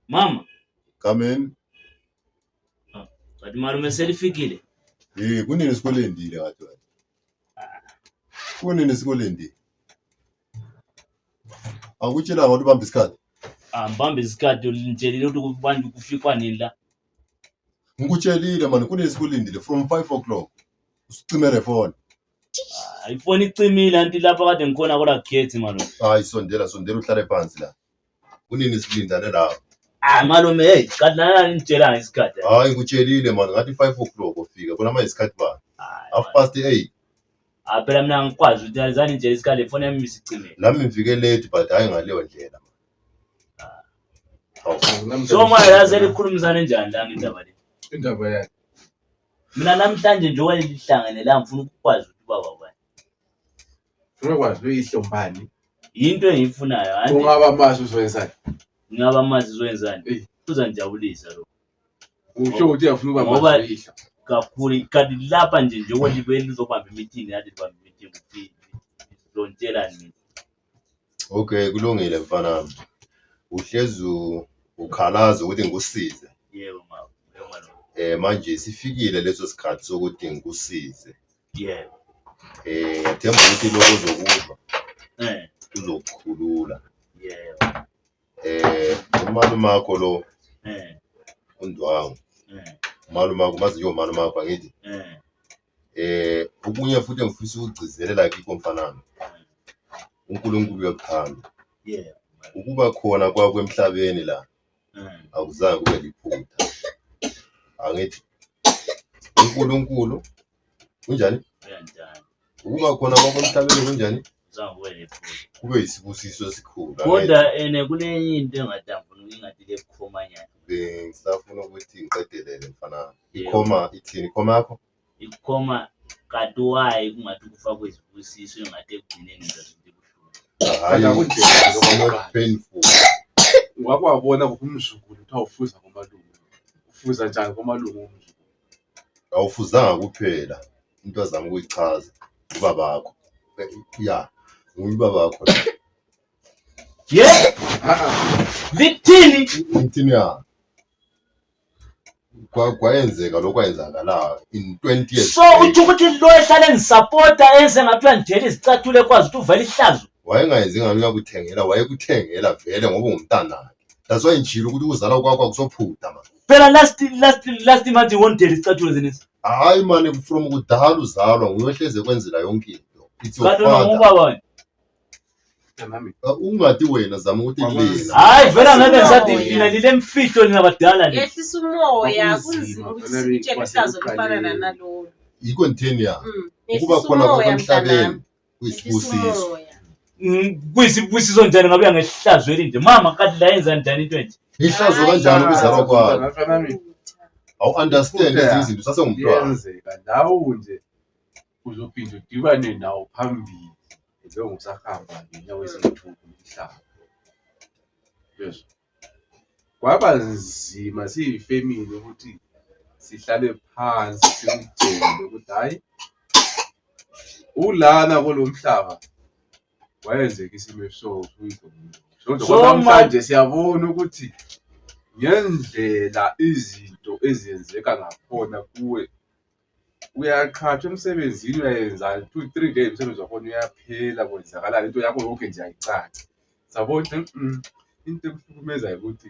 Mama. Come in. Kanti malume selifikile. Kunini sikolendile ngathi wena? Kunini sikolendile? Akutshela ukuthi ubamba isikhathi. Ngibamba isikhathi ngitshelile ukuthi kubantu kufikwa nini la. Ngikutshelile man kunini sikolendile from 5 o'clock. Usicimele phone. Ifoni icimile anti lapha kade ngikhona kodwa gethi malume. Hayi sondela uhlale phansi la. Kunini sikulindane la? Malume hey, kanti nana nitshela isikhathi. Hayi ngikutshelile man ngathi 5 o'clock ufika. Bona manje isikhathi bani? 8:30. Phela mina ngikwazi ukuthi alizani nje isikhathi ifoni yami isicimile. Lami ngifike late but hayi ngaleyo ndlela. So manje yaze likhulumizana njani la ngendaba le? Indaba yakhe. Mina namhlanje nje okwelihlangene la ngifuna ukukwazi ukuthi baba bani. Ufuna kwazi uyihlombani. Into engiyifunayo hayi. Ungaba mazi uzwenzani? Ngingaba mazi uzwenzani? Uzanijabulisa lo. Usho ukuthi uyafuna ukuba mazi uyihla. Kakhulu kanti lapha nje okwelibeli lizobamba imeeting yathi libamba imeeting ukuthi lontshelani mina. Okay kulungile mfana wami. Uhlezi ukhalaza ukuthi ngikusize. Yebo mama. Manje sifikile leso sikhathi sokuthi ngikusize. Yebo. Yathemba ukuthi lokho uzokuzwa. Uzokukhulula. Yebo. Umalume wakho lo. Undwangu. Umalume wakho mazi nje umalume wakho angithi. Ubunye futhi ngifisa ukugcizelela kikho mfana wami. uNkulunkulu uyakuthanda. Yebo. Ukuba khona kwakho emhlabeni la. Akuzange kube liphutha. Angithi uNkulunkulu kunjani? Uyanjani? Ukuba khona kwakho emhlabeni kunjani? Uzange kube liphutha. Kube isibusiso esikhulu. Kodwa kulenye into engadambula ingathi lekhomanyana. Ngisafuna ukuthi ngiqedelele mfana. Ikhoma ithini ikhoma yakho? Ikhoma kanti wayi kungathi kufakwe isibusiso engathi ekugcineni ngizothi hayi akunjena painful. Wakwabona kumzukulu uthi awufuza komalungu. Ufuza njani komalungu umzukulu? Awufuzanga kuphela. Into azama ukuyichaza ubaba wakho. Ya, uyibaba wakho. Lithini? Lithini ya. Kwayenzeka lokwenzakala in 20 years. So uthi ukuthi lo ehlale ngisupporta enze ngathi uyandela izicathulo ekwazi ukuthi uvela ihlazo. Wayengayenzi ngani uyakuthengela wayekuthengela vele ngoba ungumntana. That's why ngijilo ukuthi uzala kwakho akusophutha man. Phela last month wondela izicathulo zenisi. Hayi man from kudala uzalwa nguyohleze kwenzela yonke into. It's your father. Kanti ubaba Mami. Ungathi wena zama ukuthi lena. Hayi vela ngeke ngisathi lina lile mfihlo ninabadala le. Yehlisa umoya kunzima ukuthi sitshele ihlazo lifana nalolu. Yiko ntheni ya. Ukuba khona kwakho emhlabeni kuyisibusiso. Kuyisibusiso njani ngabe ngehlazo elinde mama kanti la yenza njani into enje? Ihlazo kanjani ukuzalwa kwakho? Awu understand lezi izinto sasengumntwana. Yenzeka ndawo nje uzophinda udibane nawo phambili. Njengoba usahamba ngenyawo ezithuthu umhlaba. Yes. Kwaba nzima siyifamily ukuthi sihlale phansi simtshele ukuthi hayi ulana kolomhlaba wayenzeka isimo esho uyidlo. Namhlanje siyabona ukuthi ngendlela izinto ezenzeka ngakhona kuwe uyaqhathwa emsebenzini uyayenza 2-3 days umsebenzi wakho uyaphela kwenzakala into yakho yonke nje ayicaci. Sabona into ekuhlukumeza ukuthi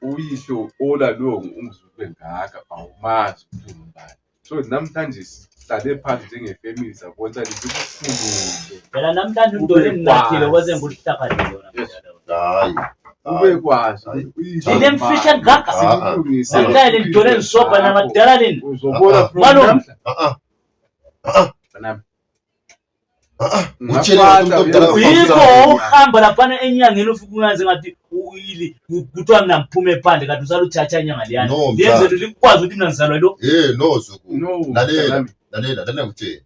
uyihlo olalongo umzukulu engaka awumazi ukuthi ngubani. So namhlanje sihlale phansi njengefamily sabona ukuthi kubuhlungu. Phela namhlanje uNdoli ninathile kwenze ngikuhlakazile yona. Hayi. Ube kwazi Ile mfihla ngaka. Namhlanje Ndoli ensobha namadala leni. uzobona Malume. Yiko uhamba lapha enyangeni ufika ungaze ngathi uyili kuthiwa mina ngiphume ephandle kanti usaluthatha inyanga liyana. Lenzelo likwazi ukuthi mina ngizalwa lo. No zuku. Lalela ngitshela.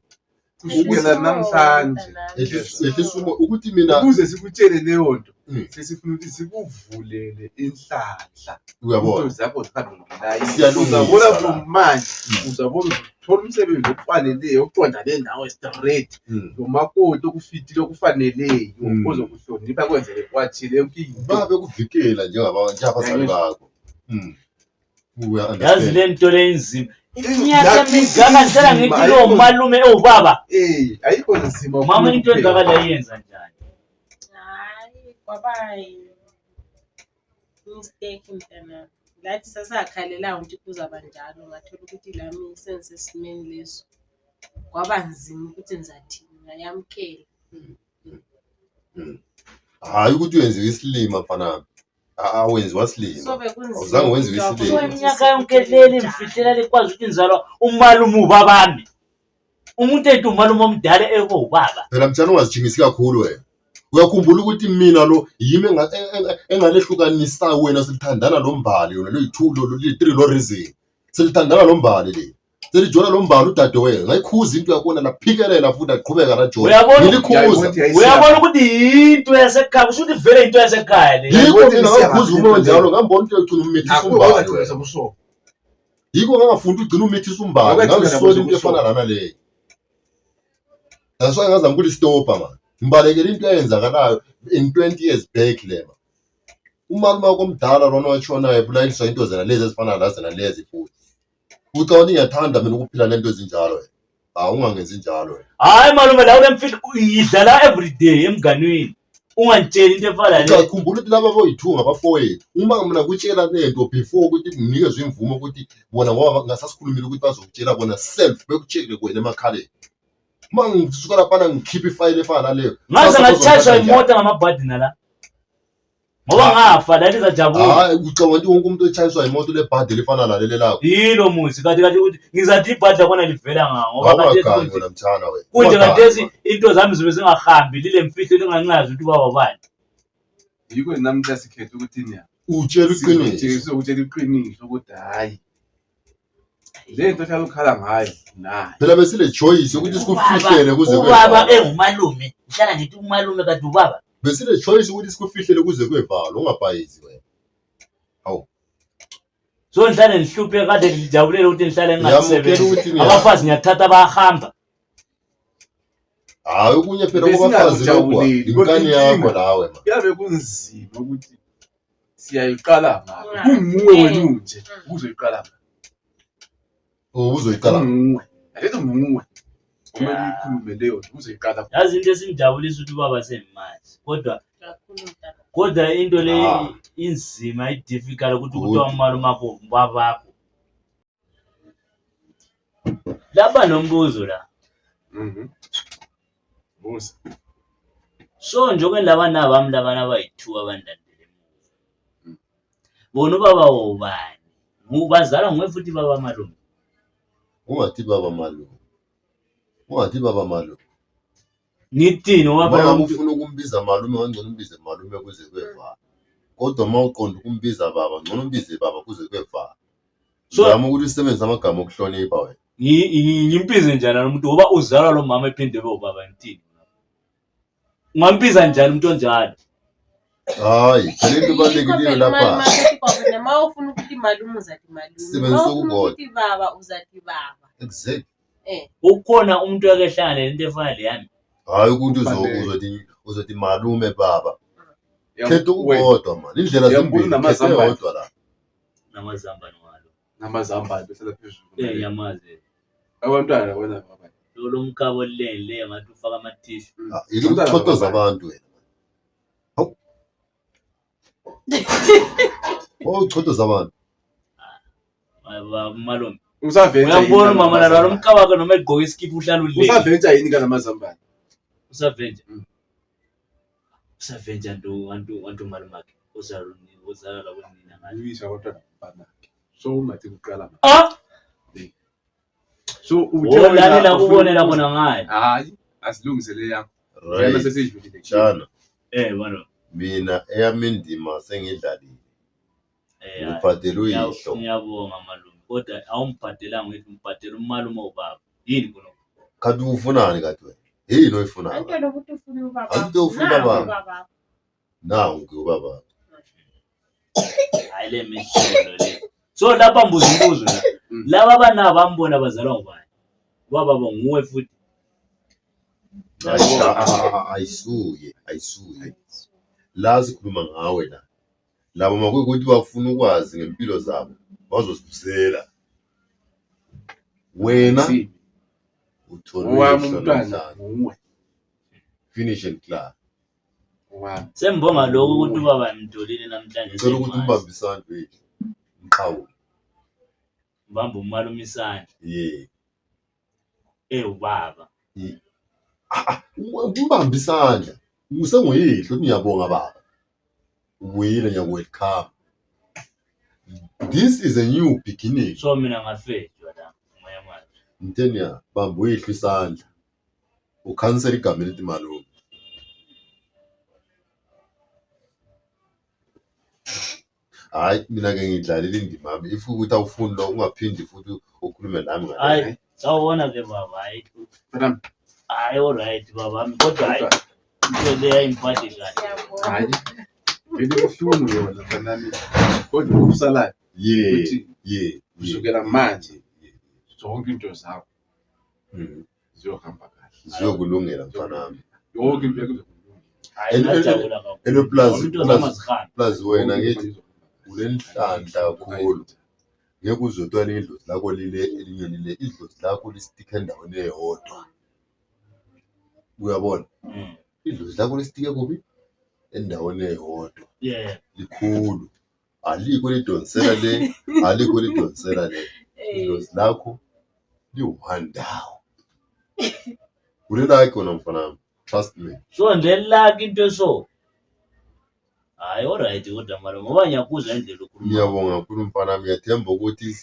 Kusukela namhlanje Ehlisa ukuthi mina ukuze sikutshele leyo nto sesifuna ukuthi sikuvulele inhlanhla uyabona zakho zikhangela Siyalungisa uzabona la. from manje uzabona uthola umsebenzi ofaneleyo oqondane nawe straight nomakoti okufitile okufaneleyo ozokuhlonipha kwenzele kwathile yonke into babe kuvikela njengabazali bakho yazi le nto le inzima iminyaka mingaka ndisela ngithi lo malume ewubaba ayikho nzima mama into engaka layenza njani hayi kwaba mistake mntana ngathi sasakhalela ukuthi kuzaba njalo ngathola ukuthi lami sensesimeni leso kwaba nzima ukuthi ngizathini ngayamkela hayi ukuthi uyenziwe isilima mfana awenziwa silima sobe kunzima awuzange wenziwe isilima iminyaka yonke leli mfihlela likwazi ukuthi ngizalwa umalume ubabami umuntu ethi umalume omdala ewubaba phela mthana ungazijimisi kakhulu wena uyakhumbula ukuthi mina lo yimi engalehlukanisa wena silithandana lo mbali yona lo yi-2 lo li-3 lo reason silithandana lo mbali le selijona lo mbali udade wena ngayikhuza into yakona laphikelela futhi aqhubeka rajona uyabona ukuthi into yasekhaya kusho ukuthi vele into yasekhaya le yiko mina ngakhuza umoya njalo ngambona into yogcina umithisa umbali yiko ngangafunda ugcina umithisa umbali ngangisola into efana lana leyo that's why ngazama ukuthi stopa man mbalekele into eyenzakalayo in 20 years back lema umalume wakho omdala lona watshonayo ebulayiswa into zena lezi ezifana la zena lezi futhi ucabanga ngiyathanda mina ukuphila lento ezinjalo wena ungangenzi njalo wena hayi malume la ulemfihlo idlala everyday emganweni ungantsheli into efana le khumbula ukuthi laba boyi-2 ngabafowethu uma mina kutshela lento before ukuthi nginikezwe imvumo ukuthi bona ngoba ngasasikhulumile ukuthi bazokutshela bona self bekutshele kwena emakhaleni uma ngisuka laphana ngikhipha ifayile efana naleyo ngaze ngatshayiswa imoto ngamabhadina la ngoba ngafa la lizajabula hayi ucabanga ukuthi wonke umuntu etshayiswa imoto lebhadi lefana lalele lakho yilo musi kathi ukuthi ngizathi ibhadla khona livela ngawo ngoba awukagangi wena mthana wena kunje kathesi into zami zibe zingahambi lile mfihlo lingangazi ukuthi ubaba bani yiko namhla sikhetha ukuthi nya utshela iqiniso utshela iqiniso ukuthi hayi le nto hlala ukhala ngayo nayi phela besile choice ukuthi sikufihlele kuze ubaba engumalume ngihlala ngithi umalume kade ubaba besile choice ukuthi sikufihlele kuze kwevalo ungabhayizi wena hawu so ngihlale ngihluphe kade ngijabulele ukuthi ngihlale ngiyamukela ukuthi abafazi ngiyathatha bayahamba hayi okunye phela kubafazi lokwa inkani yakho lawe ma yabe kunzima ukuthi siyayiqala ngapha kunguwe wena unje uzoyiqala uzoyiqala alethi nguwe kumele ikhulume leyo uzoyiqala yazi into esingijabulisa ukuthi ubaba semazi kodwa into le inzima idifficult ukuthi kuthiwa umalume akho babakho laba nombuzo la buza so njengoba laba nabami labana abayi-2 abandandele bona ubaba wobani bazalwa nguwe futhi baba malume ungathi baba malume nithini ngoba ufuna ukumbiza malume ngangcono umbize malume kuze kwevalo kodwa uma uqonda ukumbiza baba ngcono umbize baba kuze kwevalo zama ukuthi usebenzise amagama okuhlonipha wena ngimbize njani umuntu ngoba uzalwa lo mama ephinde ebe ubaba nithini ungambiza njani umuntu onjalo hayi phela into ebalulekile lapha nama ufuna ukuthi malume uzathi malume sebenzisa ukukodwa ukuthi baba uzathi baba exactly ukhona umuntu akehlangana lento efana leyami hayi ukuthi uzothi malume baba khetha ukukodwa man indlela zimbili kodwa la namazambane besela phezulu yamazi abantwana wena baba lo mkhabo lele ngathi ufaka amathishu yilo ukuchotoza abantu wena uchotoza abantu malume usavenza uyambona mama nalo mkhabo wakhe noma egqoka iskipa uhlala ulele usavenza yini kanamazambane usavenja nto malume akhe uzala la kunina ngathi uyisha abantwana banakhe so ungathi kuqala lani la kubonela khona ngayo hayi asilungisele yakho right sesiyidlulile shana bano mina eyami indima sengidlalile ngibhadela uyihlo ngiyabonga malume kodwa awumbhadelanga ngithi umbhadela umalume ubaba yini khona kanti ufunani kanti wena yini oyifunayo anto lokuthi ufuna ubaba anto ufuna baba nangu ke ubaba. Hayi le mishelo le. So lapha mbuza imbuzo la. Laba abana bambona bazalwa ngubani? Ubaba nguwe futhi. Ayisuye. La sikhuluma ngawe la. Labo makuyikuthi bafuna ukwazi ngempilo zabo bazosibusela. Wena uthole umntwana nguwe. Finish and clear. Sembonga lokho ukuthi ubaba ngimtholile namhlanje. Ngicela ukuthi umbambisane wethu. Mqhawu. Ubamba umalume isandla. Ubaba. Umbamba isandla. Usenguyihlo uthi ngiyabonga baba. Ubuyile welcome. This is a new beginning. So mina ngafejwa la moya manje. Mthenya bamba uyihlo isandla. Ukhansela igama elithi malume. Hayi mina ke ngidlalile indima yami. If ukuthi awufuni lo ungaphindi futhi ukhulume nami ngale. Hayi sawubona ke baba hayi. Hayi alright baba kodwa hayi. Into le ayimphathi kahle. Hayi. Vele kuhlungu yona fanani. Kodwa ukusalayo. Kusukela manje zonke into zakho ziyohamba kahle. Ziyokulungela mfana wami. Yonke into kuzokulungela. Hayi ngajabula kakhulu. Plus wena ngithi ulenhlanhla kakhulu. Ngeke uzotwana idlozi lakho lile elinye lile idlozi lakho listikhe endaweni eyodwa. Uyabona? Idlozi lakho listikhe kubi endaweni eyodwa. Likhulu. Alikho lidonsela le, alikho lidonsela le. Idlozi lakho liwuhandawo. Ulela khona mfana wami. Trust me. So ndelaka into so. Hayi alright kodwa mara ngoba ngiyakuza indlela ukhuluma. Ngiyabonga kakhulu mfana wami. Ngiyathemba ukuthi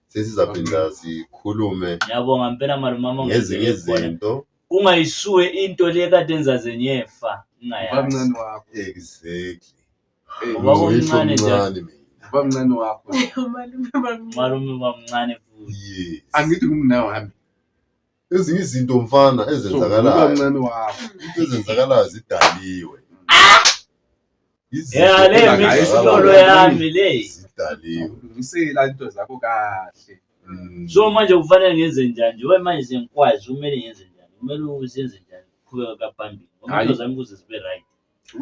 sesizaphinda sikhulume. Ngiyabonga impela mara mama ngezinye izinto. Ungayisuwe into le kade enzaze nyefa ingayazi. Bamncane wakho. Exactly. Ngoba omncane njalo. Bamncane wakho. Malume bamncane futhi. Angithi kumna wami. Ezinye izinto mfana ezenzakalayo. Bamncane wakho. Into ezenzakalayo zidaliwe. Le misolo yami le. Zidaliwe. Ngisela into zakho kahle. So manje kufanele ngenze njani? Nje manje sengikwazi kumele ngenze njani? Kumele usenze njani? Qhubeka kaphambili. Ngoba into zami kuze zibe right.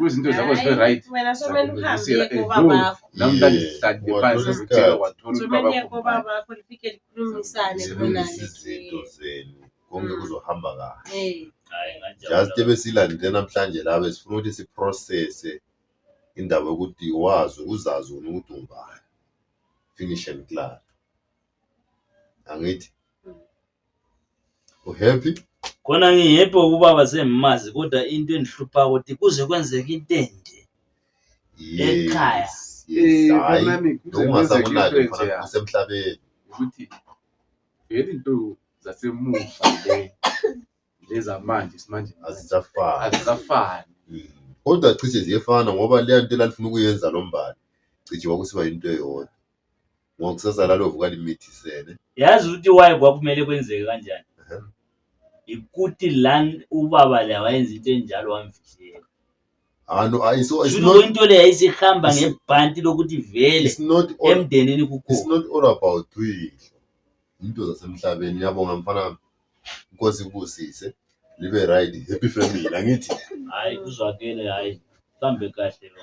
Izinto zakho zibe right. Wena somele uhambe kubabakho. Namhlanje sihlale phansi sithe wathola Somele kubabakho lifike likhulumisane khona izinto zenu. Konke kuzohamba kahle. Hayi ngajabula. Just ebesilandile namhlanje la besifuna ukuthi siprocess indaba yokuthi wazi uzazi ukuthi ungubani. Finish and clear. Angithi happy Khona ngihappy ukubaba semazi kodwa into endihlupha ukuthi kuze kwenzeke into ende. Ekhaya. Hayi ungasakunaki mfana usemhlabeni. Ukuthi vele into zasemuva le lezamanje simanje azisafani. Kodwa cishe ziyefana ngoba le nto lalifuna ukuyenza lombali cishe kwakusiba into eyodwa. Ngokusasa lalovuka limithisene. Yazi ukuthi why kwakumele kwenzeke kanjani? Ikuthi la ubaba la wayenza into enjalo wamfihlela. No ayiso into le yayisihamba ngebhanti lokuthi vele emndenini kukho. It's not all about twihlo. Into zasemhlabeni yabonga mfana Nkosi kubusise libe right happy family angithi. Hayi kuzwakele hayi. Sambe kahle lo.